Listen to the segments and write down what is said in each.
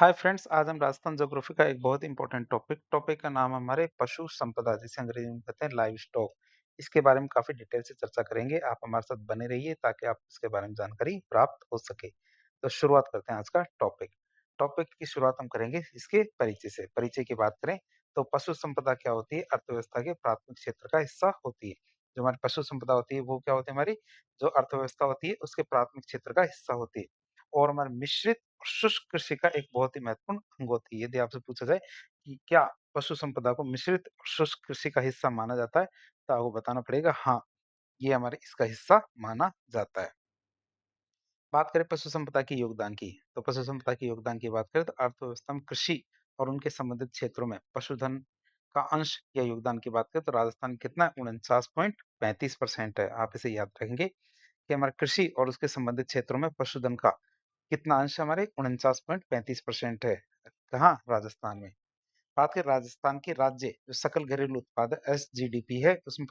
Hi friends, आज हम Rajasthan geography का एक बहुत इंपॉर्टेंट टॉपिक का नाम है हमारे पशु संपदा, जिसे अंग्रेजी में कहते हैं लाइव स्टॉक। इसके बारे में काफी डिटेल से चर्चा करेंगे। आप हमारे साथ बने रहिए ताकि आप इसके बारे में जानकारी प्राप्त हो सके। तो शुरुआत करते हैं आज का टॉपिक। टॉपिक की शुरुआत हम करेंगे इसके परिचय से। परिचय की बात करें तो पशु संपदा क्या होती है? अर्थव्यवस्था के प्राथमिक क्षेत्र का हिस्सा होती है। जो हमारी पशु संपदा होती है वो क्या होती है? हमारी जो अर्थव्यवस्था होती है उसके प्राथमिक क्षेत्र का हिस्सा होती है। और हमारे मिश्रित और शुष्क कृषि का एक बहुत ही महत्वपूर्ण अंग होती है। यदि आपसे पूछा जाए कि क्या पशु संपदा को मिश्रित और शुष्क कृषि का हिस्सा माना जाता है, तो आपको बताना पड़ेगा हाँ, ये हमारे इसका हिस्सा माना जाता है। बात करें पशु संपदा के योगदान की, तो पशु संपदा के योगदान की बात करें तो अर्थव्यवस्था में कृषि और उनके संबंधित क्षेत्रों में पशुधन का अंश या योगदान की बात करें तो राजस्थान कितना 49.35% है। आप इसे याद रखेंगे कि हमारे कृषि और उसके संबंधित क्षेत्रों में पशुधन का कितना अंश हमारे 49.35% है। कहाँ? राजस्थान में। बात करें राजस्थान के राज्य जो सकल घरेलू उत्पाद है एसजीडीपी है, उसमें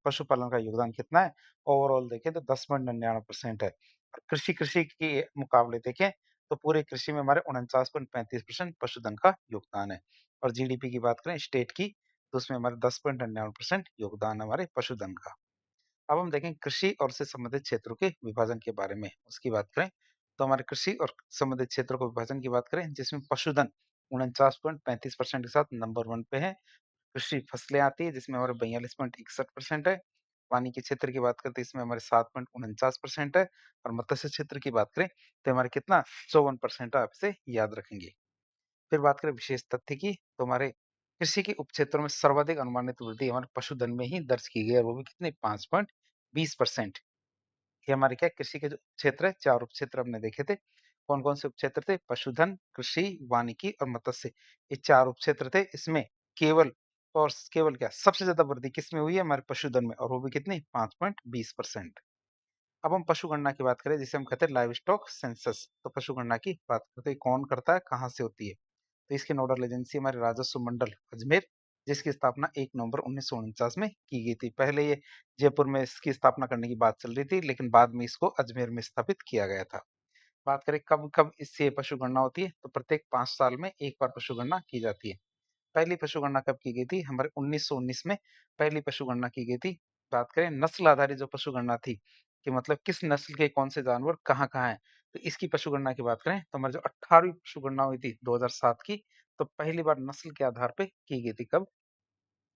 पशुपालन का योगदान कितना है? ओवरऑल देखें तो 10.99% है। और कृषि कृषि के मुकाबले देखें तो पूरे कृषि में हमारे 49.35% पशुधन का योगदान है। और जीडीपी की बात करें स्टेट की, तो उसमें हमारे 10.99% योगदान है हमारे पशुधन का। अब हम देखें कृषि और उससे संबंधित क्षेत्रों के विभाजन के बारे में, उसकी बात करें तो हमारे कृषि और संबंधित क्षेत्रों के विभाजन की बात करें जिसमें पशुधन 49.35% के साथ नंबर 1 पे है। कृषि फसलें आती है जिसमें हमारे 42.61% है। वानिकी क्षेत्र की बात करते हैं इसमें हमारे 7.49% है। और मत्स्य क्षेत्र की बात करें तो हमारे कितना 54% है। आप इसे याद रखेंगे। फिर बात करें विशेष तथ्य की, तो हमारे कृषि के उपक्षेत्रों में सर्वाधिक अनुमानित वृद्धि हमारे पशुधन में ही दर्ज की गई है, वो भी कितने 5.20%। ये हमारे क्या कृषि के जो क्षेत्र है, 4 उपक्षेत्र हमने देखे थे। कौन-कौन से उपक्षेत्र थे? पशुधन, कृषि, वानिकी और मत्स्य। ये 4 उपक्षेत्र थे। इसमें केवल और केवल क्या सबसे ज़्यादा वृद्धि किसमें हुई है? हमारे पशुधन में, और वो भी कितनी 5.20%। अब हम पशु गणना की बात करें जिसे हम कहते हैं लाइव स्टॉक सेंसस। तो पशु गणना की बात करते हैं कौन करता है, कहाँ से होती है? तो इसकी नोडल एजेंसी हमारे राजस्व मंडल अजमेर, जिसकी स्थापना 1 नवंबर 1949 में की गई थी। पहले ये जयपुर में इसकी स्थापना करने की बात चल रही थी, लेकिन बाद में इसको अजमेर में स्थापित किया गया था। बात करें कब-कब इससे पशु गणना होती है, तो प्रत्येक 5 साल में 1 बार पशु गणना की जाती है। पहली पशु गणना कब की गई थी? हमारे 1919 में पहली पशु गणना की गई थी। बात करें नस्ल आधारित जो पशु गणना थी, कि मतलब किस नस्ल के कौन से जानवर कहाँ-कहाँ हैं, तो इसकी पशु गणना की बात करें तो हमारी जो 18वीं पशु गणना हुई थी 2007 की, तो पहली बार नस्ल के आधार पे की गई थी। कब?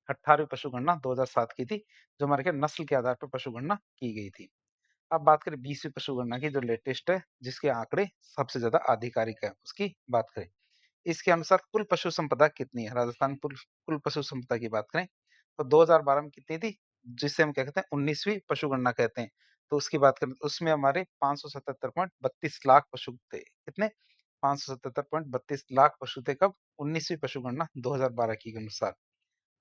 18वीं पशु गणना 2007 की थी, जो हमारे क्या नस्ल के आधार पर पशु गणना की गई थी। अब बात करें 20वीं पशु गणना की जो लेटेस्ट है, जिसके आंकड़े सबसे ज़्यादा आधिकारिक है, उसकी बात करें। इसके अनुसार कुल पशु संपदा कितनी है? राजस्थान कुल कुल पशु संपदा की बात करें, तो 2012 में कितनी थी? जिसे हम क्या कहते हैं 19वीं पशु गणना कहते हैं। तो उसकी बात करें तो उसमें हमारे 577.32 लाख पशु थे। कितने? 577.32 लाख पशु थे कब? 19वीं पशु गणना 2012 की के अनुसार।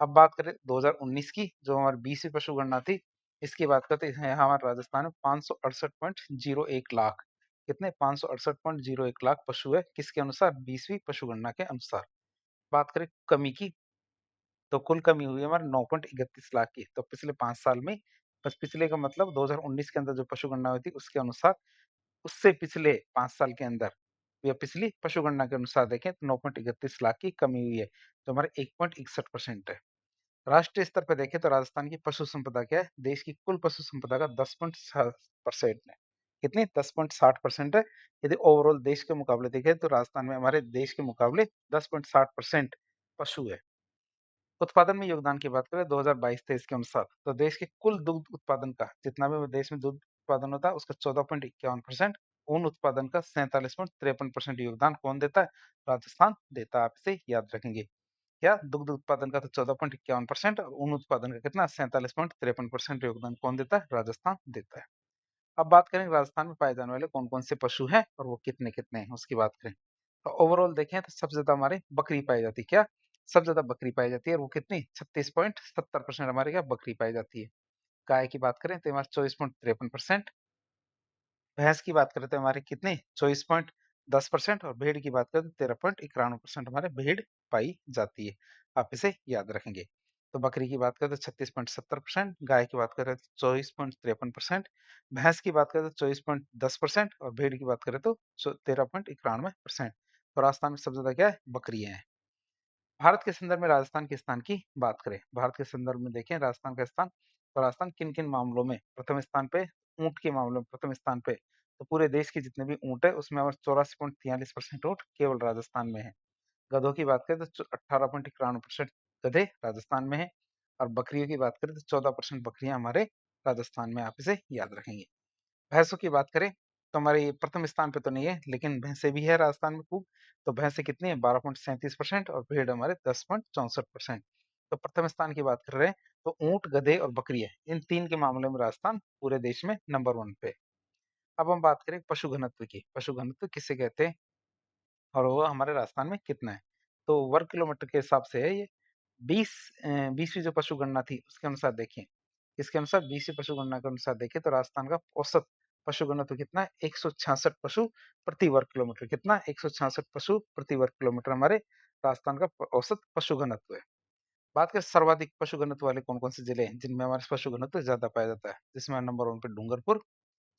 अब बात करें 2019 की, जो हमारी 20वीं पशु गणना थी, इसकी बात करते हैं यहाँ हमारे राजस्थान में 568.01 लाख। कितने? 568.01 लाख पशु है, किसके अनुसार? 20वीं पशु गणना के अनुसार। बात करें कमी की, तो कुल कमी हुई है हमारे 9.31 लाख की। तो पिछले 5 साल में, बस पिछले का मतलब 2019 के अंदर जो पशु गणना हुई थी उसके अनुसार, उससे पिछले 5 साल के अंदर या पिछली पशु गणना के अनुसार देखें तो 9.31 लाख की कमी हुई है, जो हमारे 1.61% है। राष्ट्रीय स्तर पे देखें तो राजस्थान की पशु संपदा क्या है? देश की कुल पशु संपदा का 10.7% है। कितनी? 10.60% है। यदि ओवरऑल देश के मुकाबले देखें तो राजस्थान में हमारे देश के मुकाबले 10.60% पशु है। उत्पादन में योगदान की बात करें 2022-23 के अनुसार, तो देश के कुल दुग्ध उत्पादन का जितना भी देश में दूध उत्पादन होता है उसका 14.51%, ऊन उत्पादन का 47.53% योगदान कौन देता है? राजस्थान देता है। आप इसे याद रखेंगे। क्या दुग्ध उत्पादन का तो 14.51% और ऊन उत्पादन का कितना 47.53% योगदान कौन देता है? राजस्थान देता है। अब बात करें राजस्थान में पाए जाने वाले कौन कौन से पशु हैं और वो कितने कितने हैं, उसकी बात करें तो ओवरऑल देखें तो सबसे ज्यादा हमारे बकरी पाई जाती है। क्या? सबसे ज्यादा बकरी पाई जाती है, और वो कितनी 36.70% हमारे क्या बकरी पाई जाती है। गाय की बात करें तो हमारे 24.53%। भैंस की बात करें तो हमारे कितने 24.10%। और भेड़ की बात करें तो 13.91% हमारे भेड़ पाई जाती है। आप इसे याद रखेंगे। तो बकरी की बात करें तो 36.70%, गाय की बात करें तो 24.53%, भैंस की बात करें तो 24.10% और भेड़ की बात करें तो 13.91%। तो राजस्थान में सबसे ज़्यादा क्या है? बकरियाँ हैं। भारत के संदर्भ में राजस्थान के स्थान की बात करें, भारत के संदर्भ में देखें राजस्थान का स्थान, तो राजस्थान किन-किन मामलों में प्रथम स्थान पे, ऊँट के मामले में प्रथम स्थान पे, तो पूरे देश के जितने भी ऊँट है उसमें अगर 84.43% ऊँट केवल राजस्थान में है। गधों की बात करें तो 18.91% गधे राजस्थान में हैं और बकरियों की बात करें तो 14% बकरियां हमारे राजस्थान में, आप इसे याद रखेंगे। भैंसों की बात करें तो हमारे प्रथम स्थान पे तो नहीं है, लेकिन भैंसें भी है राजस्थान में खूब। तो भैंसें कितनी है? 12.37% और भेड़ हमारे 10.64%। तो प्रथम स्थान की बात कर रहे हैं तो ऊंट, गधे और बकरियां, इन तीन के मामले में राजस्थान पूरे देश में नंबर 1 पे। अब हम बात करें पशु घनत्व की। पशु घनत्व किसे कहते हैं और वो हमारे राजस्थान में कितना है? तो वर्ग किलोमीटर के हिसाब से है ये। 20 20वीं जो पशु गणना थी उसके अनुसार देखें, इसके अनुसार 20वीं पशु गणना के अनुसार देखें तो राजस्थान का औसत पशु घनत्व कितना है? 166 पशु प्रति वर्ग किलोमीटर। कितना? 166 पशु प्रति वर्ग किलोमीटर हमारे राजस्थान का औसत पशु घनत्व है। बात करें सर्वाधिक पशु घनत्व वाले कौन-कौन से जिले हैं जिनमें हमारे पशु घनत्व ज़्यादा पाया जाता है? जिसमें नंबर 1 पे डूंगरपुर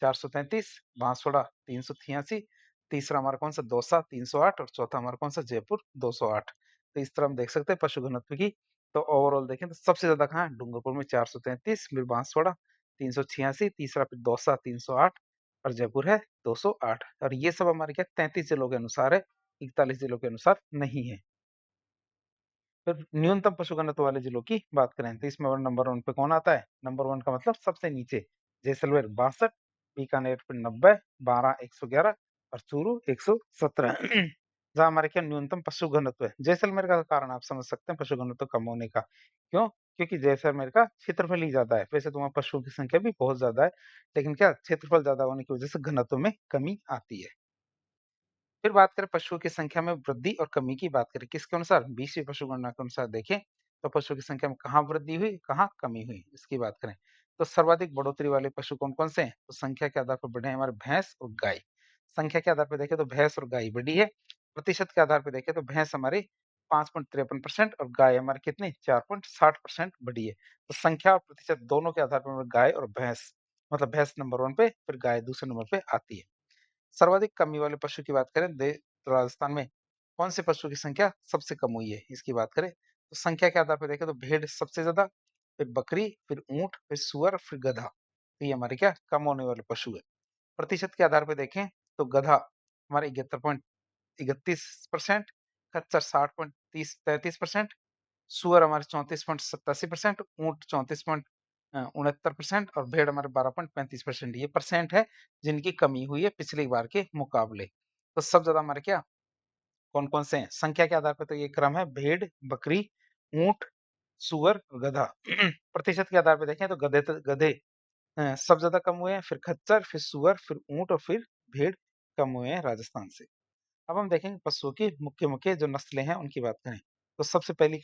433, बांसवाड़ा 383, तीसरा हमारा कौन-सा दौसा 308 और चौथा हमारा कौन-सा जयपुर 208। तो इस तरह हम देख सकते हैं पशु घनत्व की। तो ओवरऑल देखें तो सबसे ज़्यादा कहाँ है? डूंगरपुर में 433, फिर बांसवाड़ा 386, तीसरा फिर दौसा 308 और जयपुर है 208। और ये सब हमारे क्या 33 जिलों के अनुसार है, 41 जिलों के अनुसार नहीं है। फिर न्यूनतम पशु घनत्व वाले जिलों की बात करें तो इसमें नंबर 1 पे कौन आता है? नंबर 1 का मतलब सबसे नीचे जैसलमेर 62, बीकानेर पे 90, बारां 111 और चूरू 117। जहाँ हमारे क्या न्यूनतम पशु घनत्व है। जैसलमेर का कारण आप समझ सकते हैं पशु घनत्व कम होने का। क्यों? क्योंकि जैसलमेर का क्षेत्रफल ही ज़्यादा है। वैसे तो वहाँ पशुओं की संख्या भी बहुत ज़्यादा है, लेकिन क्या क्षेत्रफल ज़्यादा होने की वजह से घनत्व में कमी आती है। फिर बात करें पशुओं की संख्या में वृद्धि और कमी की बात करें किसके अनुसार? 20वीं पशु गणना के अनुसार देखें तो पशुओं की संख्या में कहाँ वृद्धि हुई, कहाँ कमी हुई, इसकी बात करें तो सर्वाधिक बढ़ोतरी वाले पशु कौन-कौन से हैं? तो संख्या के आधार पर बढ़े हैं हमारे भैंस और गाय। संख्या के आधार पर देखें तो भैंस और गाय बढ़ी है। प्रतिशत के आधार पर देखें तो भैंस हमारी 5.53% और गाय हमारी कितनी 4.60% बढ़ी है। तो संख्या और प्रतिशत दोनों के आधार पर हमारी गाय और भैंस, मतलब भैंस नंबर 1 पे, फिर गाय दूसरे नंबर पे आती है। सर्वाधिक कमी वाले पशु की बात करें तो राजस्थान में कौन से पशु की संख्या सबसे कम हुई है इसकी बात करें तो संख्या के आधार पर देखें तो भेड़ सबसे ज्यादा, फिर बकरी, फिर ऊंट, फिर सुअर, फिर गधा। तो ये हमारे क्या कम होने वाले पशु है। प्रतिशत के आधार पर देखें तो गधा हमारे 71.31%, खच्चर 60.33%, सुअर हमारे 34.87%, ऊँट 34.69% और भेड़ हमारे 12.35%। ये परसेंट है जिनकी कमी हुई है पिछली बार के मुकाबले। तो सब ज़्यादा हमारे क्या कौन-कौन से हैं? संख्या के आधार पे तो ये क्रम है भेड़, बकरी, ऊँट, सुअर, गधा। प्रतिशत के आधार पे देखें तो गधे सब ज़्यादा कम हुए हैं, फिर खच्चर, फिर सुअर, फिर ऊँट और फिर भेड़ कम हुए हैं राजस्थान से। अब हम देखेंगे पशुओं की मुख्य-मुख्य जो नस्लें हैं उनकी बात करें। तो सबसे पहली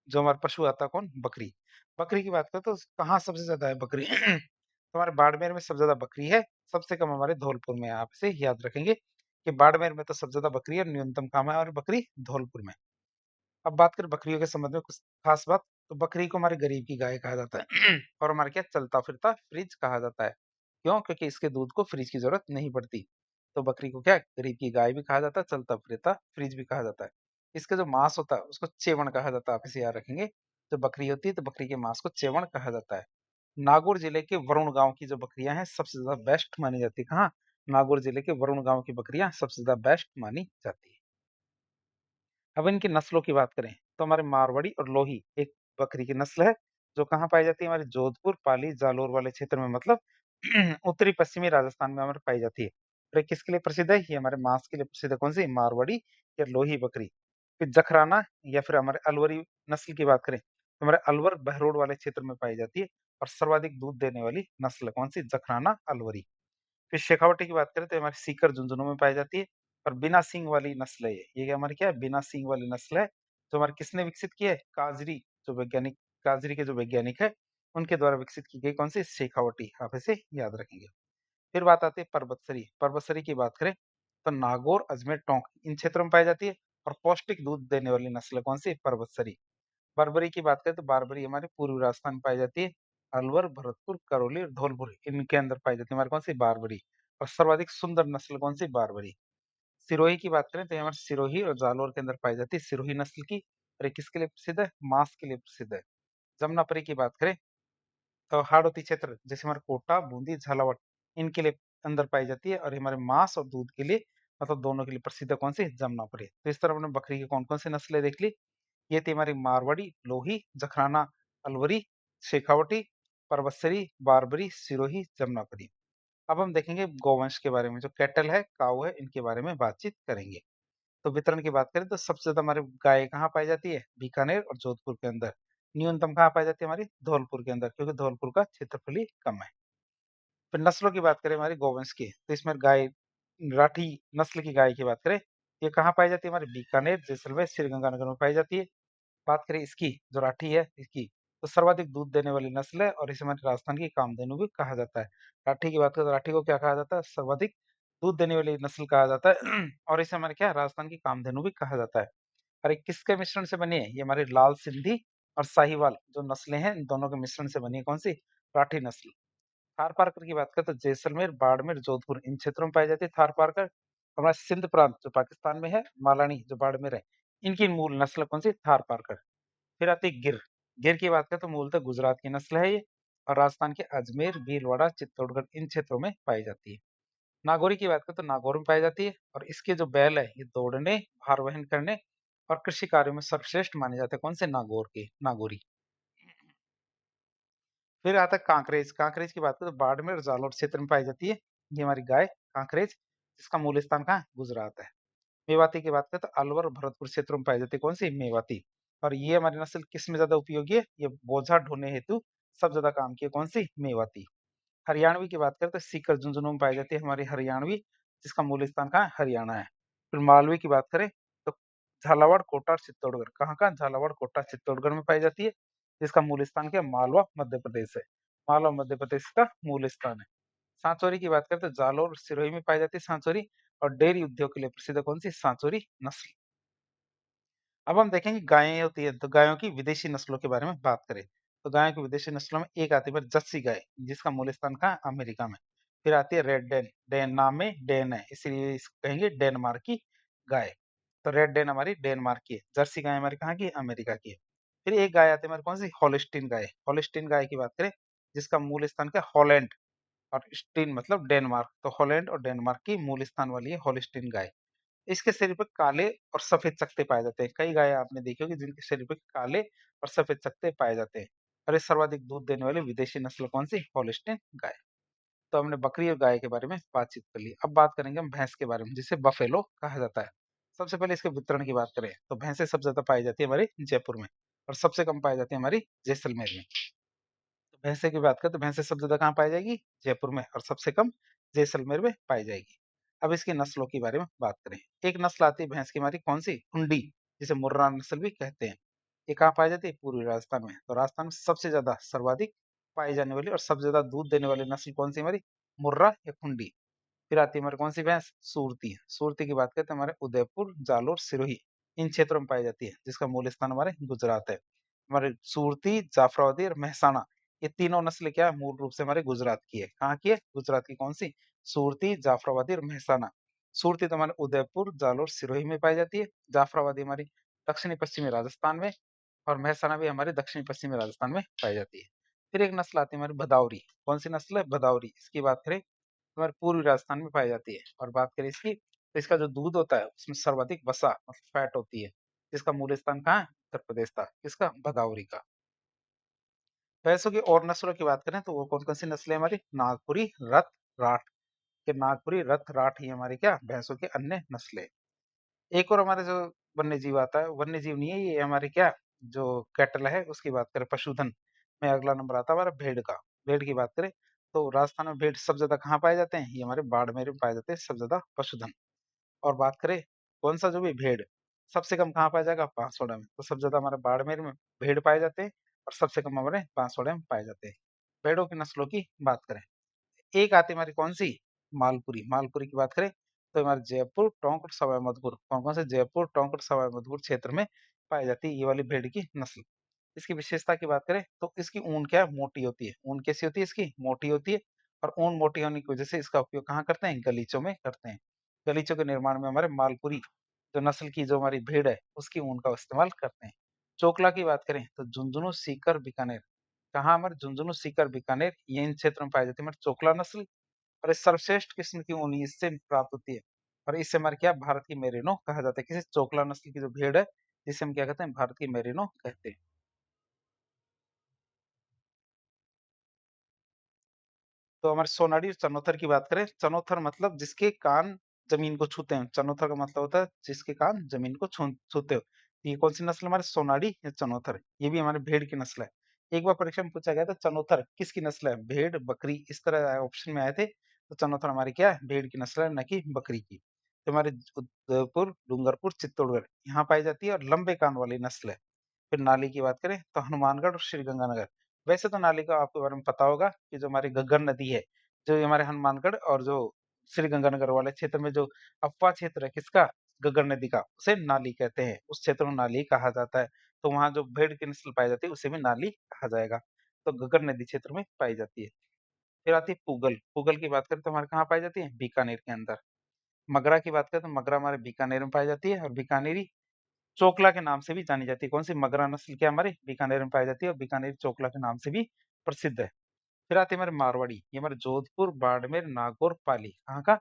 जो हमारा पशु आता है कौन? बकरी। बकरी की बात करें तो कहाँ सबसे ज़्यादा है बकरी? तो हमारे बाड़मेर में सबसे ज़्यादा बकरी है, सबसे कम हमारे धौलपुर में है। आप इसे याद रखेंगे कि बाड़मेर में तो सबसे ज़्यादा बकरी है, न्यूनतम कहाँ है और बकरी धौलपुर में। अब बात करें बकरियों के संबंध में कुछ खास बात, तो बकरी को हमारे गरीब की गाय कहा जाता है और हमारे क्या चलता-फिरता फ्रिज कहा जाता है। क्यों? क्योंकि इसके दूध को फ्रिज की ज़रूरत नहीं पड़ती। तो बकरी को क्या गरीब की गाय भी कहा जाता है, चलता-फिरता फ्रिज भी कहा जाता है। इसका जो मांस होता है उसको चेवण कहा जाता है, आप इसे याद रखेंगे। जो बकरी होती है तो बकरी के मांस को चेवण कहा जाता है। नागौर जिले के वरुण गाँव की जो बकरियाँ हैं सबसे ज़्यादा बेस्ट मानी जाती है। कहाँ? नागौर जिले के वरुण गाँव की बकरियाँ सबसे ज़्यादा बेस्ट मानी जाती है। अब इनकी नस्लों की बात करें तो हमारे मारवाड़ी और लोही एक बकरी की नस्ल है जो कहाँ पाई जाती है? हमारे जोधपुर, पाली, जालोर वाले क्षेत्र में, मतलब उत्तरी पश्चिमी राजस्थान में हमारे पाई जाती है। और ये किसके लिए प्रसिद्ध है? ये हमारे मांस के लिए प्रसिद्ध है। कौन सी? मारवाड़ी या लोही बकरी। फिर जखराना या फिर हमारे अलवरी नस्ल की बात करें तो हमारे अलवर बहरोड वाले क्षेत्र में पाई जाती है और सर्वाधिक दूध देने वाली नस्ल कौन सी? जखराना अलवरी। फिर शेखावटी की बात करें तो ये हमारी सीकर झुंझुनू में पाई जाती है और बिना सींग वाली नस्ल है ये हमारी क्या है? बिना सींग वाली नस्ल है जो हमारे किसने विकसित की है? काजरी, जो वैज्ञानिक काजरी के जो वैज्ञानिक है उनके द्वारा विकसित की गई कौन सी? शेखावटी। आप इसे याद रखेंगे। फिर बात आती है पर्वतसरी। पर्वतसरी की बात करें तो नागौर, अजमेर, टोंक इन क्षेत्रों में पाई जाती है और पौष्टिक दूध देने वाली नस्ल कौन सी? पर्वतसरी। बारबरी की बात करें तो बारबरी हमारे पूर्वी राजस्थान में पाई जाती है। अलवर, भरतपुर, करौली और धौलपुर इनके अंदर पाई जाती है हमारे कौन सी? बारबरी। और सर्वाधिक सुंदर नस्ल कौन सी? बारबरी। सिरोही की बात करें तो ये हमारे सिरोही और जालौर के अंदर पाई जाती है सिरोही नस्ल की और ये किसके लिए प्रसिद्ध है? मांस के लिए प्रसिद्ध है। जमुनापरी की बात करें तो हाड़ौती क्षेत्र जैसे हमारे कोटा, बूंदी, झालावाड़ इनके लिए अंदर पाई जाती है और ये हमारे मांस और दूध के लिए मतलब दोनों के लिए प्रसिद्ध है कौन-सी? जमुनापरी। तो इस तरह हमने बकरी की कौन-कौन सी नस्लें देख ली। ये थी हमारी मारवाड़ी, लोही, जखराना, अलवरी, शेखावटी, परबतसरी, बारबरी, सिरोही, जमुनापरी। अब हम देखेंगे गौवंश के बारे में, जो कैटल है, काऊ है, इनके बारे में बातचीत करेंगे। तो वितरण की बात करें तो सबसे ज़्यादा हमारे गाय कहाँ पाई जाती है? बीकानेर और जोधपुर के अंदर। न्यूनतम कहाँ पाई जाती है हमारी? धौलपुर के अंदर क्योंकि धौलपुर का क्षेत्रफल ही कम है। फिर नस्लों की बात करें हमारी गौवंश की, तो इसमें गाय राठी नस्ल की गाय की बात करें, ये कहाँ पाई जाती है? हमारे बीकानेर, जैसलमेर, श्रीगंगानगर में पाई जाती है। बात करें इसकी, जो राठी है इसकी, तो सर्वाधिक दूध देने वाली नस्ल है और इसे हमारे राजस्थान की कामधेनु भी कहा जाता है। राठी की बात करें तो राठी को क्या कहा जाता है? सर्वाधिक दूध देने वाली नस्ल कहा जाता है और इसे हमारे क्या राजस्थान की कामधेनु भी कहा जाता है। और ये किसके मिश्रण से बनी है? ये हमारी लाल सिंधी और साहीवाल जो नस्लें हैं, इन दोनों के मिश्रण से बनी है कौन सी? राठी नस्ल। थारपारकर की बात करें तो जैसलमेर, बाड़मेर, जोधपुर इन क्षेत्रों में पाई जाती है थारपारकर। हमारा सिंध प्रांत जो पाकिस्तान में है, मालानी जो बाड़मेर है, इनकी मूल नस्ल कौन सी? थारपारकर। फिर आती है गिर। गिर की बात करें तो मूलतः गुजरात की नस्ल है ये और राजस्थान के अजमेर, भीलवाड़ा, चित्तौड़गढ़ इन क्षेत्रों में पाई जाती है। नागौरी की बात करें तो नागौर में पाई जाती है और इसके जो बैल है ये दौड़ने, भार वहन करने और कृषि कार्यों में सर्वश्रेष्ठ माने जाते हैं कौन से? नागौर के, नागौरी। फिर आता है कांकरेज। कांकरेज की बात करें तो बाड़मेर और जालौर क्षेत्र में पाई जाती है। ये हमारी गाय कांकरेज, जिसका मूल स्थान कहाँ है? गुजरात है। मेवाती की बात करें तो अलवर और भरतपुर क्षेत्रों में पाई जाती है कौन सी? मेवाती। और ये हमारी नस्ल किस में ज्यादा उपयोगी है? ये बोझा ढोने हेतु सब ज्यादा काम की है कौन सी? मेवाती। हरियाणवी की बात करें तो सीकर झुंझुनू में पाई जाती है हमारी हरियाणवी, जिसका मूल स्थान कहाँ है? हरियाणा है। फिर मालवी की बात करें तो झालावाड़, कोटा और चित्तौड़गढ़ कहाँ? झालावाड़, कोटा, चित्तौड़गढ़ में पाई जाती है, जिसका मूल स्थान क्या है? मालवा, मध्य प्रदेश है। मालवा मध्य प्रदेश का मूल स्थान है। सांचौरी की बात करें तो जालौर और सिरोही में पाई जाती है सांचौरी और डेयरी उद्योग के लिए प्रसिद्ध है कौन सी? सांचौरी नस्ल। अब हम देखेंगे गायें होती है तो गायों की विदेशी नस्लों के बारे में बात करें तो गायों की विदेशी नस्लों में एक आती है जर्सी गाय, जिसका मूल स्थान कहाँ है? अमेरिका में। फिर आती है रेड डेन। डेन नाम में डेन है इसलिए इसको कहेंगे डेनमार्क की गाय। तो रेड डेन हमारी डेनमार्क की है, जर्सी गाय हमारी कहाँ की है? अमेरिका की है। फिर एक गाय आती है हमारी कौन सी? हॉलिस्टीन गाय। हॉलिस्टीन गाय की बात करें जिसका मूल स्थान क्या? हॉलैंड और स्टीन मतलब डेनमार्क, तो हॉलैंड और डेनमार्क की मूल स्थान वाली है हॉलिस्टीन गाय। इसके शरीर पे काले और सफेद चकत्ते पाए जाते हैं। कई गाय आपने देखी होगी जिनके शरीर पे काले और सफेद चकत्ते पाए जाते हैं। और ये सर्वाधिक दूध देने वाली विदेशी नस्ल कौन सी? हॉलिस्टीन गाय। तो हमने बकरी और गाय के बारे में बातचीत कर ली। अब बात करेंगे हम भैंस के बारे में जिसे बफेलो कहा जाता है। सबसे पहले इसके वितरण की बात करें तो भैंसें सबसे ज्यादा पाई जाती है हमारी जयपुर में और सबसे कम पाई जाती है हमारी जैसलमेर में। तो भैंसे की बात करें तो भैंसें सबसे ज़्यादा कहाँ पाई जाएगी? जयपुर में और सबसे कम जैसलमेर में पाई जाएगी। अब इसकी नस्लों के बारे में बात करें। एक नस्ल आती है भैंस की हमारी कौन-सी? हुंडी, जिसे मुर्रा नस्ल भी कहते हैं। ये कहाँ पाई जाती है? पूर्वी राजस्थान में। तो राजस्थान में सबसे ज़्यादा सर्वाधिक पाई जाने वाली और सबसे ज़्यादा दूध देने वाली नस्ल कौन-सी हमारी? मुर्रा या हुंडी। फिर आती है हमारी कौन-सी भैंस? सूरती। सूरती की बात करें तो हमारे उदयपुर, जालोर, सिरोही इन क्षेत्रों में पाई जाती है, जिसका मूल स्थान हमारे गुजरात है। हमारे सूरती, जाफराबादी और मेहसाणा ये तीनों नस्लें क्या है? मूल रूप से हमारे गुजरात की है। कहाँ की है? गुजरात की कौन-सी? सूरती, जाफराबादी और मेहसाणा। सूरती तो हमारे उदयपुर, जालोर, सिरोही में पाई जाती है। जाफराबादी हमारी दक्षिणी-पश्चिमी राजस्थान में और मेहसाणा भी हमारे दक्षिणी-पश्चिमी राजस्थान में पाई जाती है। फिर एक नस्ल आती है हमारी भदावरी। कौन-सी नस्ल है? भदावरी। इसकी बात करें हमारे पूर्वी राजस्थान में पाई जाती है और बात करें इसकी तो इसका जो दूध होता है उसमें सर्वाधिक वसा मतलब फैट होती है, जिसका मूल स्थान कहाँ है? उत्तर प्रदेश था। किसका? भदावरी का। भैंसों की और नस्लों की बात करें तो वो कौन कौन सी नस्लें हमारी? नागपुरी, रथ, राठ। के नागपुरी, रथ, राठ ही हमारी क्या भैंसों की अन्य नस्लें। एक और हमारे जो वन्य जीव आता है, वन्य जीव नहीं है ये हमारे क्या जो कैटल है उसकी बात करें पशुधन में अगला नंबर आता है हमारा भेड़ का। भेड़ की बात करें तो राजस्थान में भेड़ सब ज्यादा कहाँ पाए जाते हैं? ये हमारे बाड़मेर में पाए जाते हैं सब ज्यादा पशुधन। और बात करें कौन-सा जो भी भेड़, सबसे कम कहाँ पाया जाएगा? बांसवाड़ा में। तो सबसे ज़्यादा हमारे बाड़मेर में भेड़ पाए जाते हैं और सबसे कम हमारे बांसवाड़ा में पाए जाते हैं। भेड़ों की नस्लों की बात करें, एक आती है हमारी कौन-सी? मालपुरी। मालपुरी की बात करें तो हमारे जयपुर, टोंक और सवाई माधोपुर कौन-कौन से? जयपुर, टोंक और सवाई माधोपुर क्षेत्र में पाई जाती है ये वाली भेड़ की नस्ल। इसकी विशेषता की बात करें तो इसकी ऊन क्या है? मोटी होती है। ऊन कैसी होती है इसकी? मोटी होती है और ऊन मोटी होने की वजह से इसका उपयोग कहाँ करते हैं? गलीचों में करते हैं। गलीचों के निर्माण में हमारे मालपुरी जो नस्ल की जो हमारी भेड़ है, उसकी ऊन का इस्तेमाल करते हैं। चोकला की बात करें तो झुंझुनू, सीकर, बीकानेर, कहाँ हमारे झुंझुनू, सीकर, बीकानेर ये इन क्षेत्रों में पाई जाती है हमारी चोकला नस्ल। और इस सर्वश्रेष्ठ किस्म की ऊन इससे प्राप्त होती है। और इससे हमारे क्या भारत की मेरिनो कहा जाता है। किसी चोकला नस्ल की जो भेड़ है, जिसे हम क्या कहते हैं, भारत की मेरिनो कहते हैं। तो हमारे सोनाडी और चनोथर की बात करें, चनोथर मतलब जिसके कान जमीन को छूते हैं, चनोथर का मतलब होता है जिसके कान जमीन को छूते हो। ये कौन सी नस्ल हमारे, सोनाडी या चनोथर, ये भी हमारे भेड़ की नस्ल है। एक बार परीक्षा में पूछा गया था चनोथर किसकी नस्ल है, भेड़, बकरी, इस तरह ऑप्शन में आए थे। तो चनोथर हमारी क्या है, भेड़ की नस्ल है, न कि बकरी की। तो हमारे उदयपुर, डूंगरपुर, चित्तौड़गढ़ यहाँ पाई जाती है और लंबे कान वाली नस्ल है। फिर नाली की बात करें तो हनुमानगढ़ और श्रीगंगानगर। वैसे तो नाली का आपके बारे में पता होगा कि जो हमारी घग्गर नदी है, जो ये हमारे हनुमानगढ़ और जो श्रीगंगानगर वाले क्षेत्र में जो अफवाह क्षेत्र है किसका, घग्गर नदी का, उसे नाली कहते हैं। उस क्षेत्र में नाली कहा जाता है। तो वहाँ जो भेड़ की नस्ल पाई जाती है उसे भी नाली कहा जाएगा। तो घग्गर नदी क्षेत्र में पाई जाती है। फिर आती है पूगल। पूगल की बात करें तो हमारे कहाँ पाई जाती है, बीकानेर के अंदर। मगरा की बात करें तो मगरा हमारे बीकानेर में पाई जाती है और बीकानेरी चोकला के नाम से भी जानी जाती है। कौन सी, मगरा नस्ल क्या हमारे बीकानेर में पाई जाती है और बीकानेर चोकला के नाम से भी प्रसिद्ध है। फिर आती है हमारे मारवाड़ी, ये हमारे जोधपुर, बाड़मेर, नागौर, पाली, कहाँ का,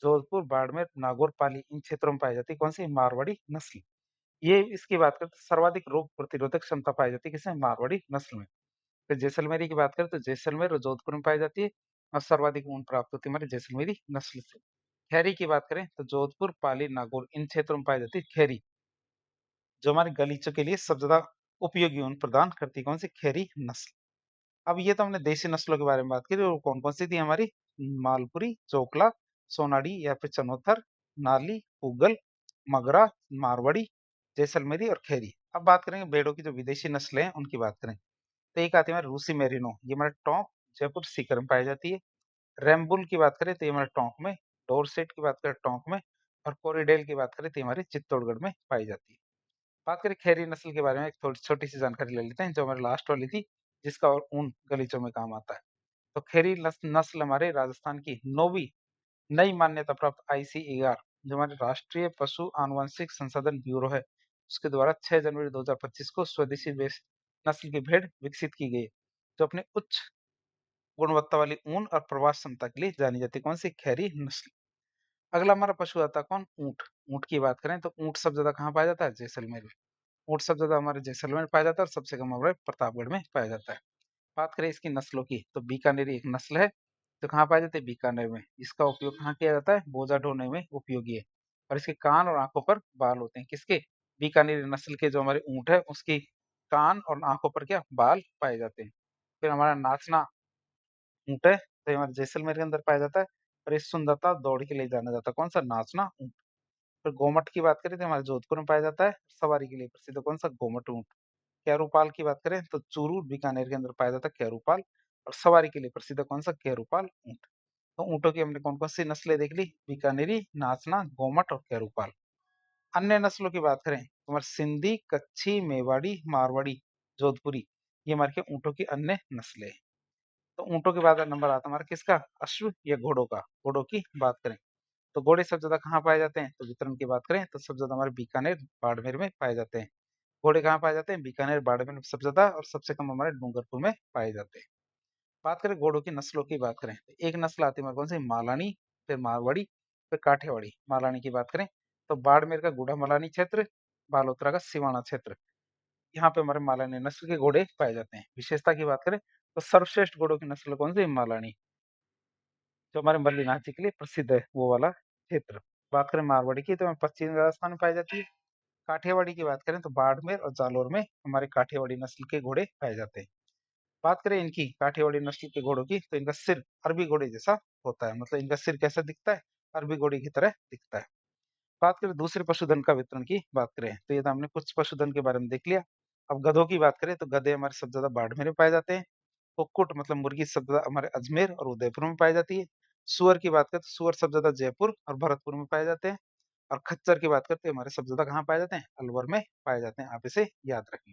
जोधपुर, बाड़मेर, नागौर, पाली इन क्षेत्रों में पाई जाती है। कौन सी, मारवाड़ी नस्ल। ये इसकी बात करें तो सर्वाधिक रोग प्रतिरोधक क्षमता पाई जाती है किसमें, मारवाड़ी नस्ल में। फिर जैसलमेरी की बात करें तो जैसलमेर और जोधपुर में पाई जाती है और सर्वाधिक ऊन प्राप्त होती है हमारे जैसलमेरी नस्ल से। खैरी की बात करें तो जोधपुर, पाली, नागौर इन क्षेत्रों में पाई जाती है खैरी, जो हमारे गलीचों के लिए सबसे ज्यादा उपयोगी ऊन प्रदान करती है। कौन सी, खैरी नस्ल। अब ये तो हमने देसी नस्लों के बारे में बात करी, और कौन कौन सी थी हमारी, मालपुरी, चोकला, सोनाडी या फिर चनोथर, नाली, पूगल, मगरा, मारवाड़ी, जैसलमेरी और खैरी। अब बात करेंगे भेड़ों की जो विदेशी नस्लें हैं उनकी बात करें तो एक आती है हमारी रूसी मेरिनो, ये हमारे टोंक, जयपुर, सीकर में पाई जाती है। रैम्बुल की बात करें तो ये हमारे टोंक में, डोरसेट की बात करें टोंक में, और कोरिडेल की बात करें तो ये हमारे चित्तौड़गढ़ में पाई जाती है। बात करें खैरी नस्ल के बारे में, एक थोड़ी छोटी-सी जानकारी ले लेते हैं, जो हमारी लास्ट वाली थी, जिसका और ऊन गलीचों में काम आता है। तो खैरी नस्ल हमारे राजस्थान की 9वीं नई मान्यता प्राप्त आईसीएआर, जो हमारे राष्ट्रीय पशु आनुवंशिक संसाधन ब्यूरो है, उसके द्वारा 6 जनवरी 2025 को स्वदेशी नस्ल की भेड़ विकसित की गई, जो अपने उच्च गुणवत्ता वाली ऊन और प्रवास क्षमता के लिए जानी जाती है। कौन सी, खैरी नस्ल। अगला हमारा पशु आता है कौन, ऊँट। ऊँट की बात करें तो ऊँट सबसे ज्यादा कहाँ पाया जाता है, जैसलमेर में। ऊँट सबसे ज़्यादा हमारे जैसलमेर में पाया जाता है और सबसे कम हमारे प्रतापगढ़ में पाया जाता है। बात करें इसकी नस्लों की तो बीकानेरी एक नस्ल है, जो कहाँ पाई जाती है, बीकानेर में। इसका उपयोग कहाँ किया जाता है, बोझा ढोने में उपयोगी है। और इसके कान और आँखों पर बाल होते हैं, किसके, बीकानेरी नस्ल के जो हमारे ऊँट है उसकी कान और आँखों पर क्या, बाल पाए जाते हैं। फिर हमारा नाचना ऊँट है, तो ये हमारे जैसलमेर के अंदर पाया जाता है और इस सुंदरता दौड़ के लिए जाना जाता है। कौन सा, नाचना ऊँट। फिर गोमट की बात करें तो हमारे जोधपुर में पाया जाता है, सवारी के लिए प्रसिद्ध कौन सा, गोमट ऊँट। कैरूपाल की बात करें तो चूरू, बीकानेर के अंदर पाया जाता है कैरूपाल, और सवारी के लिए प्रसिद्ध है कौन सा, कैरूपाल ऊँट। तो ऊँटों की हमने कौन-कौन सी नस्लें देख ली, बीकानेरी, नाचना, गोमट और कैरूपाल। अन्य नस्लों की बात करें तो हमारे सिंधी, कच्छी, मेवाड़ी, मारवाड़ी, जोधपुरी, ये हमारे के ऊँटों की अन्य नस्लें हैं। तो ऊँटों के बाद नंबर आता है हमारा किसका, अश्व या घोड़ों का। घोड़ों की बात करें तो घोड़े सबसे ज्यादा कहाँ पाए जाते हैं, तो वितरण की बात करें तो सबसे ज्यादा हमारे बीकानेर, बाड़मेर में पाए जाते हैं। घोड़े कहाँ पाए जाते हैं, बीकानेर, बाड़मेर में सबसे ज्यादा, और सबसे कम हमारे डूंगरपुर में पाए जाते हैं। बात करें घोड़ों की नस्लों की बात करें तो एक नस्ल आती है हमारे कौन सी, मालानी, फिर मारवाड़ी, फिर काठियावाड़ी। मालानी की बात करें तो बाड़मेर का गूढ़ा मलानी क्षेत्र, बालोतरा का सिवाना क्षेत्र, यहाँ पे हमारे मालानी नस्ल के घोड़े पाए जाते हैं। विशेषता की बात करें तो सर्वश्रेष्ठ घोड़ों की नस्ल कौन सी, मालानी, जो हमारे मल्लीनाथ जी के लिए प्रसिद्ध है, वो वाला क्षेत्र। बात करें मारवाड़ी की तो पश्चिमी राजस्थान में पाई जाती है। काठियावाड़ी की बात करें तो बाड़मेर और जालौर में हमारे काठियावाड़ी नस्ल के घोड़े पाए जाते हैं। बात करें इनकी काठियावाड़ी नस्ल के घोड़ों की तो इनका सिर अरबी घोड़े जैसा होता है, मतलब इनका सिर कैसा दिखता है, अरबी घोड़े की तरह दिखता है। बात करें दूसरे पशुधन का वितरण की बात करें तो ये तो हमने कुछ पशुधन के बारे में देख लिया। अब गधों की बात करें तो गधे हमारे सबसे ज्यादा बाड़मेर में पाए जाते हैं। कुक्कुट मतलब मुर्गी सबसे ज्यादा हमारे अजमेर और उदयपुर में पाई जाती है। सुअर की बात करें तो सुअर सबसे ज्यादा जयपुर और भरतपुर में पाए जाते हैं। और खच्चर की बात करते हैं हमारे सबसे ज्यादा कहाँ पाए जाते हैं, अलवर में पाए जाते हैं। आप इसे याद रखें।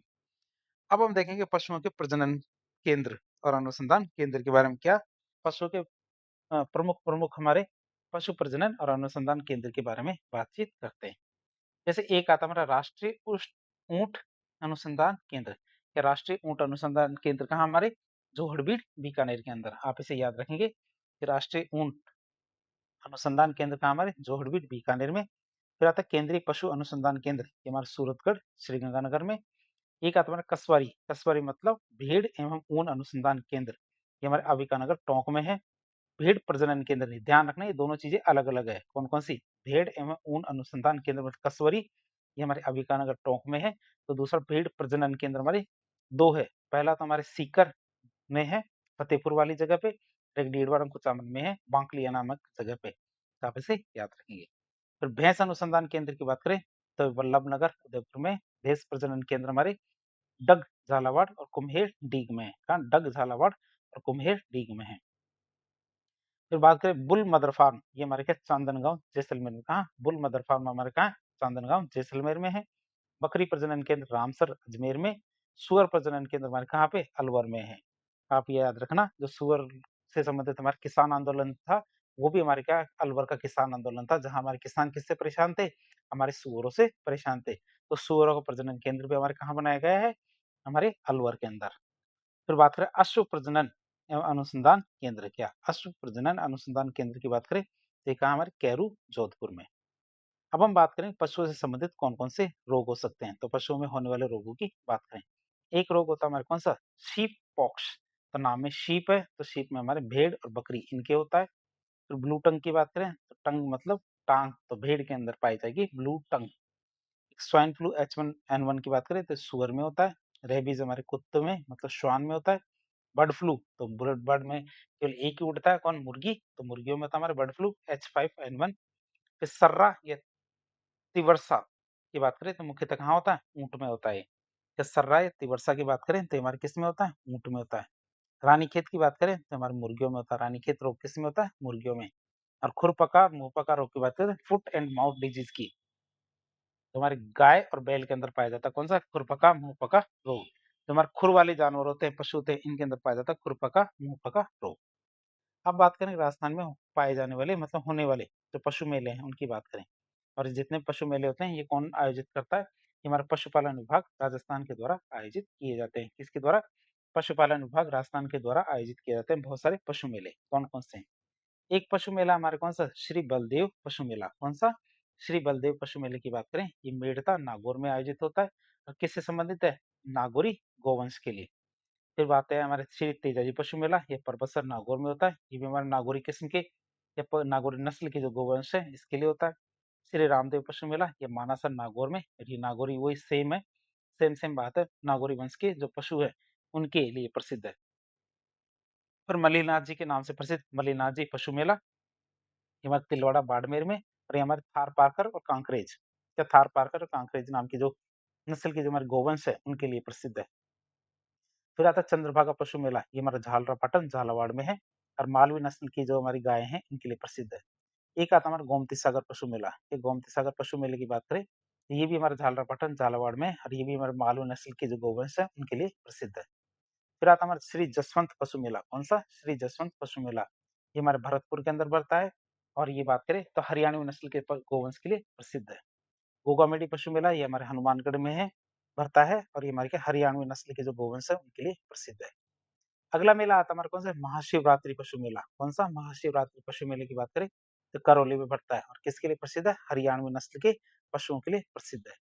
अब हम देखेंगे पशुओं के प्रजनन केंद्र और अनुसंधान केंद्र के बारे में, क्या पशुओं के प्रमुख प्रमुख हमारे पशु प्रजनन और अनुसंधान केंद्र के बारे में बातचीत करते हैं। जैसे एक आता है हमारा राष्ट्रीय ऊंट अनुसंधान केंद्र। या राष्ट्रीय ऊंट अनुसंधान केंद्र कहाँ हमारे जोहड़बीड़ बीकानेर के अंदर। आप इसे याद रखेंगे कि राष्ट्रीय ऊंट अनुसंधान केंद्र कहाँ हमारे जोहड़बीड़ बीकानेर में। फिर आता है केंद्रीय पशु अनुसंधान केंद्र, ये हमारे सूरतगढ़ श्रीगंगानगर में। एक आता है हमारा कसवारी, कसवारी मतलब भेड़ एवं ऊन अनुसंधान केंद्र, ये हमारे अंबिकानगर टोंक में है। भेड़ प्रजनन केंद्र नहीं, ध्यान रखना ये दोनों चीजें अलग अलग है। कौन कौन सी, भेड़ एवं ऊन अनुसंधान केंद्र मतलब कसवरी, ये हमारे अंबिकानगर टोंक में है। तो दूसरा भेड़ प्रजनन केंद्र हमारे दो है। पहला तो हमारे सीकर में है, फतेहपुर वाली जगह पे। एक डीडवारम कुचामन में है, बांकलिया नामक जगह पे। तो आप इसे याद रखेंगे। फिर भैंस अनुसंधान केंद्र की बात करें तो वल्लभनगर उदयपुर में भैंस प्रजनन केंद्र हमारे डग झालावाड़ और कुम्हेर डीग में है। कहाँ, डग झालावाड़ और कुम्हेर डीग में है। फिर बात करें बुल मदर फार्म, ये हमारे क्या चांदनगांव जैसलमेर में। कहा, बुल मदर फार्म हमारे कहा चांदनगांव जैसलमेर में है। बकरी प्रजनन केंद्र रामसर अजमेर में। सुअर प्रजनन केंद्र हमारे कहाँ पे, अलवर में है। आप ये याद रखना, जो सुअर से संबंधित हमारा किसान आंदोलन था, वो भी हमारे क्या अलवर का किसान आंदोलन था, जहां हमारे किसान किससे परेशान थे, हमारे सुअरों से परेशान थे। तो सुअरों का प्रजनन केंद्र भी हमारे कहाँ बनाया गया है, हमारे अलवर के अंदर। फिर बात करें अश्व प्रजनन एवं अनुसंधान केंद्र, क्या अश्व प्रजनन अनुसंधान केंद्र की बात करें तो कहा हमारे कैरू जोधपुर में। अब हम बात करें पशुओं से संबंधित कौन कौन से रोग हो सकते हैं। तो पशुओं में होने वाले रोगों की बात करें, एक रोग होता है हमारे कौन सा, शीप पॉक्स। तो नाम में शीप है, तो शीप में हमारे भेड़ और बकरी इनके होता है। फिर ब्लू टंग की बात करें तो टंग मतलब टांग, तो भेड़ के अंदर पाई जाएगी blue tongue. Swine flu H1N1 की बात करें तो सुअर में होता है। रेबीज हमारे कुत्ते में मतलब श्वान में होता है। बर्ड फ्लू तो बर्ड में केवल एक ही उड़ता है, कौन, मुर्गी, तो मुर्गियों में होता है हमारे बर्ड फ्लू H5N1। फिर सर्रा या तिवर्सा की बात करें तो मुख्यतः कहाँ होता है, ऊंट में होता है। या सर्रा या तिवर्सा की बात करें तो हमारे किस में होता है, ऊंट में होता है। रानीखेत की बात करें तो हमारे मुर्गियों में होता है। रानीखेत रोग किस में होता है, मुर्गियों में। और खुरपका मुंहपका रोग की बात करें, फुट एंड माउथ डिजीज की, तो हमारे गाय और बैल के अंदर पाया जाता है कौन सा, खुरपका मुंहपका रोग। जो हमारे खुर वाले जानवर होते हैं, पशु होते हैं, इनके अंदर पाया जाता है खुरपका मुंहपका रोग। अब बात करें राजस्थान में पाए जाने वाले मतलब होने वाले जो पशु मेले हैं उनकी बात करें। और जितने पशु मेले होते हैं ये कौन आयोजित करता है, ये हमारा पशुपालन विभाग राजस्थान के द्वारा आयोजित किए जाते हैं। किसके द्वारा, पशुपालन विभाग राजस्थान के द्वारा आयोजित किए जाते हैं बहुत सारे पशु मेले। कौन कौन से हैं, एक पशु मेला हमारे कौन सा, श्री बलदेव पशु मेला। कौन सा, श्री बलदेव पशु मेले की बात करें, ये मेड़ता नागौर में आयोजित होता है। और किससे संबंधित है, नागौरी गौवंश के लिए। फिर बात है हमारे श्री तेजाजी पशु मेला, ये परबतसर नागौर में होता है। ये भी हमारे नागौरी किस्म के या नागौरी नस्ल के जो गोवंश है इसके लिए होता है। श्री रामदेव पशु मेला, ये मानासर नागौर में, ये नागौरी वही सेम है, सेम सेम बात है, नागौरी वंश के जो पशु है उनके लिए प्रसिद्ध है। फिर मल्लीनाथ जी के नाम से प्रसिद्ध मल्लीनाथ जी पशु मेला, ये हमारे तिलवाड़ा बाड़मेर में। और ये हमारे थार पारकर और कांकरेज, या थार पारकर और कांकरेज नाम की जो नस्ल की जो हमारे गोवंश है उनके लिए प्रसिद्ध है। फिर आता है चंद्रभागा पशु मेला, ये हमारा झालरापाटन झालावाड़ में है। और मालवी नस्ल की जो हमारी गाय हैं इनके लिए प्रसिद्ध है। एक आता है हमारा गोमती सागर पशु मेला, ये गोमती सागर पशु मेले की बात करें तो ये भी हमारे झालरापाटन झालावाड़ में है, और ये भी हमारे मालवी नस्ल की जो गोवंश है उनके लिए प्रसिद्ध है। फिर आता है हमारा श्री जसवंत पशु मेला, कौन सा, श्री जसवंत पशु मेला, ये हमारे भरतपुर के अंदर बढ़ता है। और ये बात करें तो हरियाणवी नस्ल के गोवंश के लिए प्रसिद्ध है। गोगामेडी पशु मेला, ये हमारे हनुमानगढ़ में है, भरता है। और ये हमारे क्या हरियाणवी नस्ल के जो गोवंश है उनके लिए प्रसिद्ध है। अगला मेला आता है हमारे कौन सा, महाशिवरात्रि पशु मेला। कौन सा, महाशिवरात्रि पशु मेले की बात करें तो करौली में पड़ता है। और किसके लिए प्रसिद्ध है, हरियाणवी नस्ल के पशुओं के लिए प्रसिद्ध है।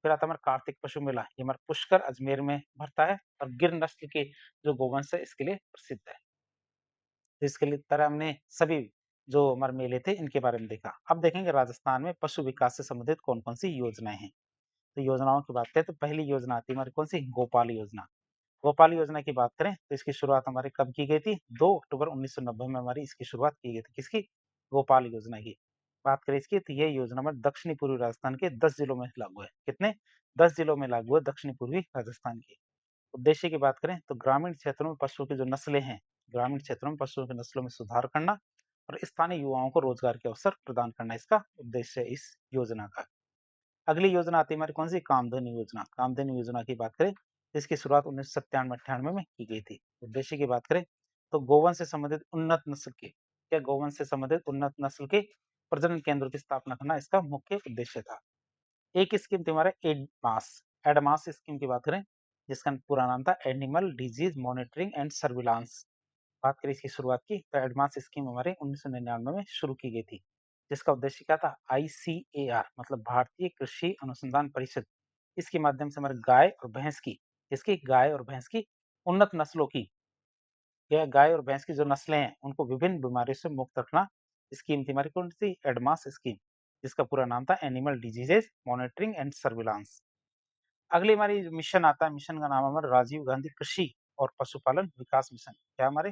फिर आता है हमारा कार्तिक पशु मेला, ये हमारा पुष्कर अजमेर में भरता है। और गिर नस्ल के जो गोवंश है इसके लिए प्रसिद्ध है। तो इसके लिए तरह हमने सभी जो हमारे मेले थे इनके बारे में देखा। अब देखेंगे राजस्थान में पशु विकास से संबंधित कौन कौन सी योजनाएं हैं। तो योजनाओं की बात करें तो पहली योजना आती है हमारी कौन सी, गोपाल योजना। गोपाल योजना की बात करें तो इसकी शुरुआत हमारे कब की गई थी, 2 अक्टूबर 1990 में हमारी इसकी शुरुआत की गई थी। किसकी, गोपाल योजना की। बात करें इसकी तो यह योजना हमारे दक्षिणी पूर्वी राजस्थान के 10 जिलों में लागू है। कितने, 10 जिलों में लागू है दक्षिणी पूर्वी राजस्थान की। उद्देश्य की बात करें तो ग्रामीण क्षेत्रों में पशुओं की जो नस्लें हैं, ग्रामीण क्षेत्रों में पशुओं की नस्लों में सुधार करना और स्थानीय युवाओं को रोजगार के अवसर प्रदान करना इसका उद्देश्य है इस योजना का। अगली योजना आती है हमारी कौन सी, कामधेनु योजना। कामधेनु योजना की बात करें तो इसकी शुरुआत 1997-98 में की गई थी। उद्देश्य की बात करें तो गोवंश से संबंधित उन्नत नस्ल के क्या गौवंश से संबंधित उन्नत नस्ल के प्रजनन केंद्रों की स्थापना करना इसका मुख्य उद्देश्य था। एक स्कीम थी हमारे एडमास। एडमास स्कीम की बात करें, जिसका पूरा नाम था animal disease monitoring and surveillance. बात करें इसकी शुरुआत की तो एडवांस स्कीम हमारे 1999 में शुरू की गई थी, जिसका उद्देश्य क्या था, आईसीएआर मतलब भारतीय कृषि अनुसंधान परिषद। इसके माध्यम से हमारे गाय और भैंस की, इसकी गाय और भैंस की उन्नत नस्लों की, या गाय और भैंस की जो नस्लें हैं उनको विभिन्न बीमारियों से मुक्त रखना स्कीम थी हमारी। कौन सी, एडमास स्कीम, जिसका पूरा नाम था animal diseases monitoring and surveillance. अगली हमारी जो मिशन आता है, मिशन का नाम है हमारा राजीव गांधी कृषि और पशुपालन विकास मिशन। क्या हमारे,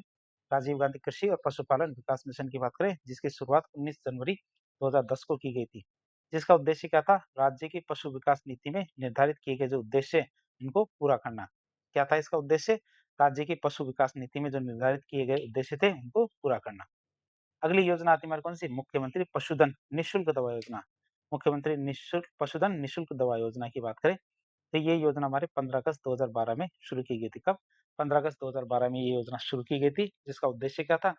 राजीव गांधी कृषि और पशुपालन विकास मिशन की बात करें, जिसकी शुरुआत 19 जनवरी 2010 को की गई थी। जिसका उद्देश्य क्या था, राज्य की पशु विकास नीति में निर्धारित किए गए जो उद्देश्य हैं, इनको पूरा करना। क्या था इसका उद्देश्य, राज्य की पशु विकास नीति में जो निर्धारित किए गए उद्देश्य थे उनको पूरा करना। अगली योजना आती है हमारी कौन सी, मुख्यमंत्री पशुधन निःशुल्क दवा योजना। मुख्यमंत्री निःशुल्क पशुधन निःशुल्क दवा योजना की बात करें तो ये योजना हमारे 15 अगस्त 2012 में शुरू की गई थी। कब, 15 अगस्त 2012 में ये योजना शुरू की गई थी। जिसका उद्देश्य क्या था,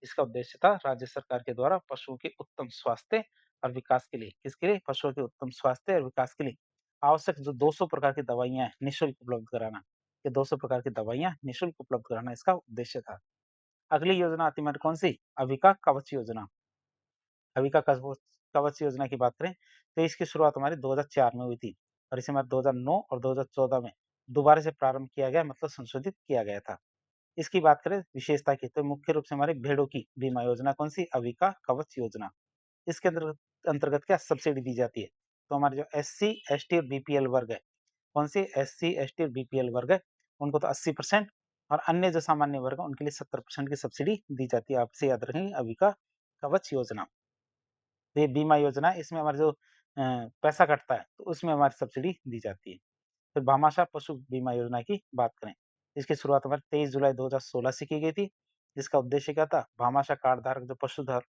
इसका उद्देश्य था राज्य सरकार के द्वारा पशुओं के उत्तम स्वास्थ्य और विकास के लिए, किसके लिए, पशुओं के उत्तम स्वास्थ्य और विकास के लिए आवश्यक जो 200 प्रकार की दवाइयां निःशुल्क उपलब्ध कराना। ये 200 प्रकार की दवाइयां निःशुल्क उपलब्ध कराना इसका उद्देश्य था। अगली योजना आती है हमारी कौन सी, अविका कवच योजना। अविका कवच कवच योजना की बात करें तो इसकी शुरुआत हमारी 2004 में हुई थी, और इसे हमारे 2009 और 2014 में दोबारा से प्रारंभ किया गया, मतलब संशोधित किया गया था। इसकी बात करें विशेषता की तो मुख्य रूप से हमारे भेड़ों की बीमा योजना कौन सी, अविका कवच योजना। इसके अंतर्गत अंतर्गत क्या सब्सिडी दी जाती है, तो हमारे जो एससी एसटी और बीपीएल वर्ग है, कौन सी, एससी एसटी और बीपीएल वर्ग है, उनको तो 80% और अन्य जो सामान्य वर्ग है उनके लिए 70% की सब्सिडी दी जाती है। आपसे याद रखेंगे अविका कवच योजना। तो ये बीमा योजना है, इसमें हमारा जो पैसा कटता है तो उसमें हमारी सब्सिडी दी जाती है। फिर भामाशाह पशु बीमा योजना की बात करें, इसकी शुरुआत हमारे 23 जुलाई 2016 से की गई थी। जिसका उद्देश्य क्या था, भामाशाह कार्ड धारक जो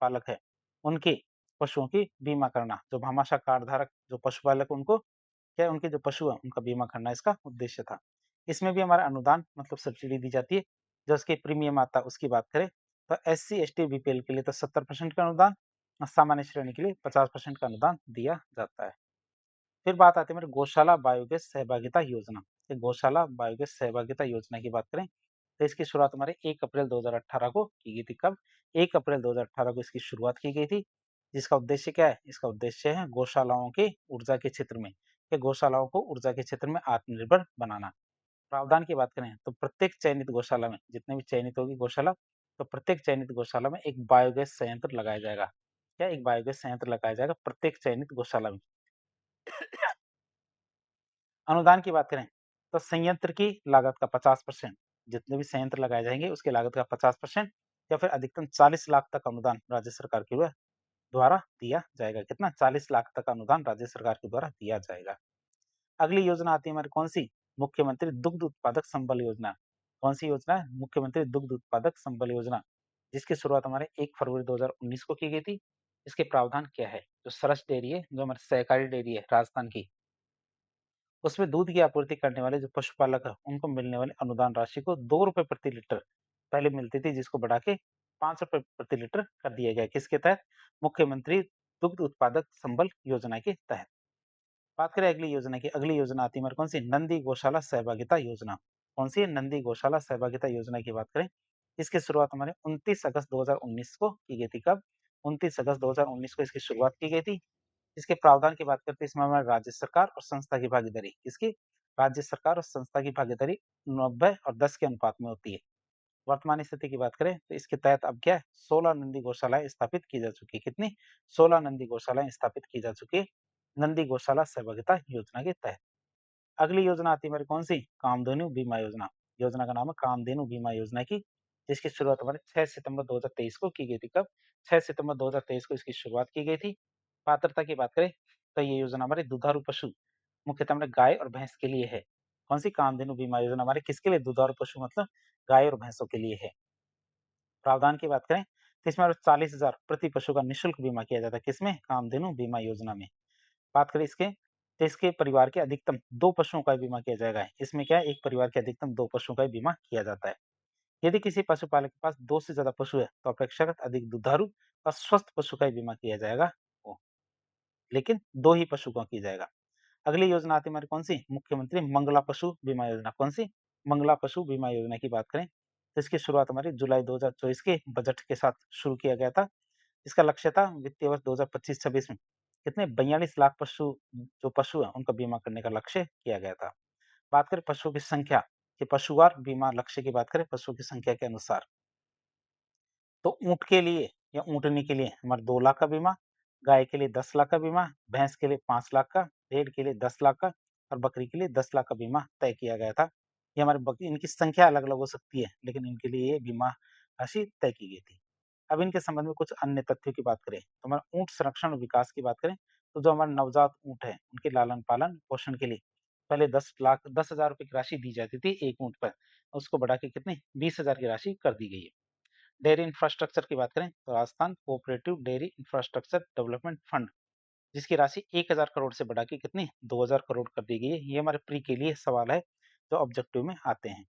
पालक है उनके पशुओं की बीमा करना। जो भामाशाह कार्ड धारक जो पशुपालक उनको क्या है, उनके जो पशु है उनका बीमा करना इसका उद्देश्य था। इसमें भी हमारा अनुदान मतलब सब्सिडी दी जाती है। जो उसकी प्रीमियम आता है उसकी बात करें तो S C S T BPL के लिए तो 70% का अनुदान और सामान्य श्रेणी के लिए 50% का अनुदान दिया जाता है। फिर बात आती है मेरे गौशाला बायोगैस सहभागिता योजना। ये गौशाला बायोगैस सहभागिता योजना की बात करें तो इसकी शुरुआत हमारे 1 अप्रैल 2018 को की गई थी। कब, 1 अप्रैल 2018 को इसकी शुरुआत की गई थी। जिसका उद्देश्य क्या है, इसका उद्देश्य है गौशालाओं के ऊर्जा के क्षेत्र में, या गौशालाओं को ऊर्जा के क्षेत्र में आत्मनिर्भर बनाना। प्रावधान की बात करें तो प्रत्येक चयनित गौशाला में, जितने भी चयनित होगी गौशाला, तो प्रत्येक चयनित गौशाला में एक बायोगैस संयंत्र लगाया जाएगा। क्या, एक बायोगैस संयंत्र लगाया जाएगा प्रत्येक चयनित गौशाला में। अनुदान की बात करें तो संयंत्र की लागत का 50%, जितने भी संयंत्र लगाए जाएंगे उसकी लागत का 50% या फिर अधिकतम 40 लाख तक अनुदान राज्य सरकार के द्वारा दिया जाएगा। कितना, 40 लाख तक अनुदान राज्य सरकार के द्वारा दिया जाएगा। अगली योजना आती है हमारी कौन सी, मुख्यमंत्री दुग्ध उत्पादक संबल योजना। कौन सी योजना है, मुख्यमंत्री दुग्ध उत्पादक संबल योजना, जिसकी शुरुआत हमारे 1 फरवरी 2019 को की गई थी। इसके प्रावधान क्या है, जो सरस डेयरी है, जो हमारी सहकारी डेयरी है राजस्थान की, उसमें दूध की आपूर्ति करने वाले जो पशुपालक है उनको मिलने वाली अनुदान राशि को 2 रुपए प्रति लीटर पहले मिलती थी, जिसको बढ़ा के 5 रुपए प्रति लीटर कर दिया गया। किसके तहत, मुख्यमंत्री दुग्ध उत्पादक संबल योजना के तहत। बात करें अगली योजना की, अगली योजना आती है हमारी कौन सी, नंदी गौशाला सहभागिता योजना। कौन सी है, नंदी गौशाला सहभागिता योजना की बात करें, इसकी शुरुआत हमारे 29 अगस्त 2019 को की गई थी। कब, 29 अगस्त 2019 को इसकी शुरुआत की गई थी। इसके प्रावधान की बात करते हैं, इसमें हमारे राज्य सरकार और संस्था की भागीदारी, किसकी, राज्य सरकार और संस्था की भागीदारी 90 और 10 के अनुपात में होती है। वर्तमान स्थिति की बात करें तो इसके तहत अब क्या है, 16 नंदी गौशालाएं स्थापित की जा चुकी है। कितनी, 16 नंदी गौशालाएं स्थापित की जा चुकी है नंदी गौशाला सहभागिता योजना के तहत। अगली योजना आती है हमारी कौन सी, कामधेनु बीमा योजना। योजना का नाम है कामधेनु बीमा योजना की, जिसकी शुरुआत हमारे 6 सितंबर 2023 को की गई थी। कब, 6 सितंबर 2023 को इसकी शुरुआत की गई थी। पात्रता की बात करें तो ये योजना हमारे दुधारू पशु, मुख्यतः हमारे गाय और भैंस के लिए है। कौन सी, कामधेनु बीमा योजना हमारे किसके लिए, दुधारू पशु मतलब गाय और भैंसों के लिए है। प्रावधान की बात करें तो इसमें 40,000 प्रति पशु का निःशुल्क बीमा किया जाता है। किसमें, कामधेनु बीमा योजना में। बात करें इसके तो इसके परिवार के अधिकतम 2 पशुओं का बीमा किया जाएगा। इसमें क्या है, एक परिवार के अधिकतम 2 पशुओं का बीमा किया जाता है। यदि किसी पशुपालक के पास 2 से ज़्यादा पशु है, तो अपेक्षाकृत अधिक दुधारू और स्वस्थ पशु का ही बीमा किया जाएगा। ओ, लेकिन 2 ही पशु का की जाएगा। अगली योजना आती है हमारी कौन-सी? मुख्यमंत्री मंगला पशु बीमा योजना। कौन-सी? मंगला पशु बीमा योजना की बात करें, तो इसकी शुरुआत हमारी जुलाई 2024 के बजट के साथ शुरू किया गया था। इसका लक्ष्य था वित्तीय वर्ष 2025-26 में कितने 42 लाख पशु जो पशु हैं, उनका बीमा करने का लक्ष्य किया गया था। बात करें पशुओं की संख्या, कि पशुवार बीमा लक्ष्य की बात करें पशुओं की संख्या के अनुसार, तो ऊँट के लिए या ऊँटनी के लिए हमारा 2 लाख का बीमा, गाय के लिए 10 लाख का बीमा, भैंस के लिए 5 लाख का, भेड़ के लिए 10 लाख का और बकरी के लिए 10 लाख का बीमा तय किया गया था। ये हमारे बकरी इनकी संख्या अलग-अलग हो सकती है, लेकिन इनके लिए ये बीमा राशि तय की गई थी। अब इनके संबंध में कुछ अन्य तथ्यों की बात करें, तो हमारा ऊँट संरक्षण और विकास की बात करें, तो जो हमारे नवजात ऊँट हैं, उनके लालन-पालन, पोषण के लिए पहले 10,000 रुपए की राशि दी जाती थी 1 ऊँट पर, उसको बढ़ा के कितनी 20,000 की राशि कर दी गई है। डेयरी इंफ्रास्ट्रक्चर की बात करें तो Rajasthan cooperative dairy infrastructure development fund जिसकी राशि 1000 करोड़ से बढ़ा के कितनी 2000 करोड़ कर दी गई है। ये हमारे प्री के लिए सवाल है जो ऑब्जेक्टिव में आते हैं।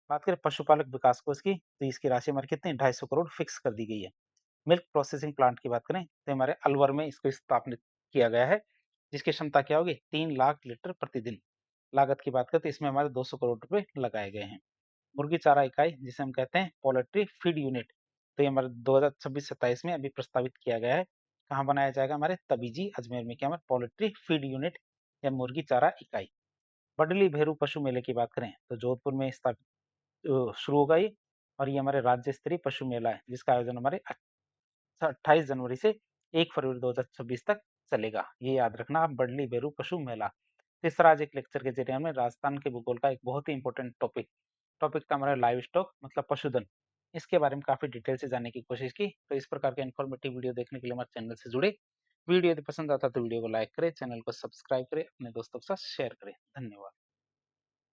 बात करें पशुपालक विकास कोष की, तो इसकी राशि हमारी कितनी 250 करोड़ फिक्स कर दी गई है। मिल्क प्रोसेसिंग प्लांट की बात करें तो हमारे अलवर में इसको स्थापित किया गया है, जिसकी क्षमता क्या होगी 3 लाख लीटर प्रतिदिन। लागत की बात करें तो इसमें हमारे 200 करोड़ रुपए लगाए गए हैं। मुर्गी चारा इकाई जिसे हम कहते हैं पोल्ट्री फीड यूनिट, तो ये हमारे 2026-27 में अभी प्रस्तावित किया गया है। कहाँ बनाया जाएगा? हमारे तबीजी अजमेर में क्या हमारे पोल्ट्री फीड यूनिट या मुर्गी चारा इकाई। बडली भेरू पशु मेले की बात करें तो जोधपुर में स्थापित शुरू होगा ये, और ये हमारे राज्य स्तरीय पशु मेला है जिसका आयोजन हमारे 28 जनवरी से 1 फरवरी 2026 तक चलेगा। ये याद रखना आप, बडली बेरू पशु मेला। तो इस तरह आज एक लेक्चर के जरिए हमने राजस्थान के भूगोल का एक बहुत ही इंपॉर्टेंट टॉपिक था हमारा लाइव स्टॉक मतलब पशुधन। इसके बारे में काफी डिटेल से जानने की कोशिश की। तो इस प्रकार के इन्फॉर्मेटिव वीडियो देखने के लिए हमारे चैनल से जुड़े। वीडियो यदि पसंद आता तो वीडियो को लाइक करें, चैनल को सब्सक्राइब करें, अपने दोस्तों के साथ शेयर करें। धन्यवाद।